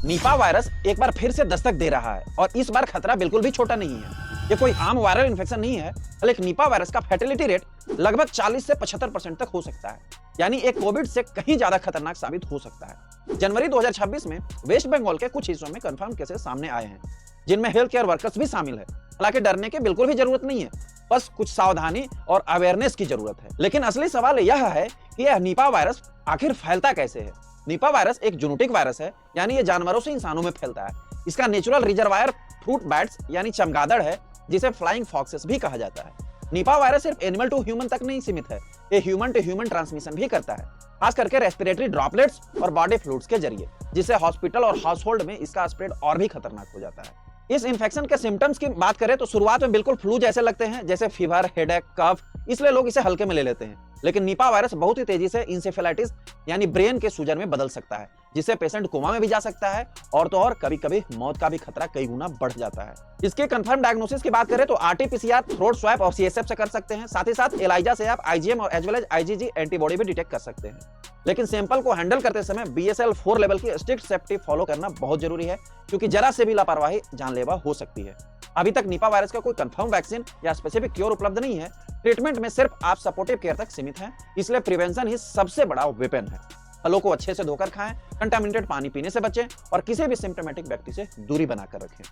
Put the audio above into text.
Nipah virus एक बार फिर से दस्तक दे रहा है और इस बार खतरा बिल्कुल भी छोटा नहीं है। ये कोई आम वायरल इन्फेक्शन नहीं है, लेकिन निपा वायरस का फैटेलिटी रेट लगभग 40 से 75% तक हो सकता है, यानी एक कोविड से कहीं ज्यादा खतरनाक साबित हो सकता है। जनवरी 2026 में वेस्ट बंगाल के कुछ हिस्सों में कंफर्म केसेस सामने आए हैं, जिनमें हेल्थ केयर वर्कर्स भी शामिल है। हालांकि डरने की बिल्कुल भी जरूरत नहीं है, बस कुछ सावधानी और अवेयरनेस की जरूरत है। लेकिन असली सवाल यह है कि यह निपा वायरस आखिर फैलता कैसे है। निपा वायरस एक जूनोटिक वायरस है, यानी ये जानवरों से इंसानों में फैलता है। इसका नेचुरल रिजर्वायर फ्रूट बैट्स यानी चमगादड़ है, जिसे फ्लाइंग फॉक्सेस भी कहा जाता है। निपा वायरस सिर्फ एनिमल टू ह्यूमन तक नहीं सीमित है, ये ह्यूमन टू ह्यूमन ट्रांसमिशन भी करता है, खास करके रेस्पिरेटरी ड्रॉपलेट्स और बॉडी फ्लूइड्स के जरिए, जिससे हॉस्पिटल और हाउस होल्ड में इसका स्प्रेड और भी खतरनाक हो जाता है। इस इन्फेक्शन के सिम्टम्स की बात करें तो शुरुआत में बिल्कुल फ्लू जैसे लगते हैं, जैसे फीवर, हेडेक, कफ, इसलिए लोग इसे हल्के में ले लेते हैं। लेकिन निपा वायरस बहुत ही तेजी से इंसेफेलाइटिस यानी ब्रेन के सूजन में बदल सकता है, जिससे पेशेंट कोमा में भी जा सकता है और तो और कभी-कभी मौत का भी खतरा कई गुना बढ़ जाता है। इसके कंफर्म डायग्नोसिस की बात करें तो आरटी-पीसीआर, थ्रोट स्वैब और सीएसएफ से कर सकते हैं। साथ ही साथ एलाइजा से आप आईजीएम और as well as IgG antibody भी डिटेक्ट कर सकते हैं। लेकिन सैंपल को हैंडल करते समय बीएसएल 4 लेवल की स्ट्रिक्ट सेफ्टी फॉलो करना बहुत जरूरी है, क्योंकि जरा से भी लापरवाही जानलेवा हो सकती है। अभी तक निपा वायरस का कोई कंफर्म वैक्सीन या स्पेसिफिक क्योर उपलब्ध नहीं है। ट्रीटमेंट में सिर्फ आप सपोर्टिव केयर तक सीमित हैं, इसलिए प्रिवेंशन ही सबसे बड़ा वेपन है। फलों को अच्छे से धोकर खाएं, कंटामिनेटेड पानी पीने से बचें और किसी भी सिम्टोमेटिक व्यक्ति से दूरी बनाकर रखें।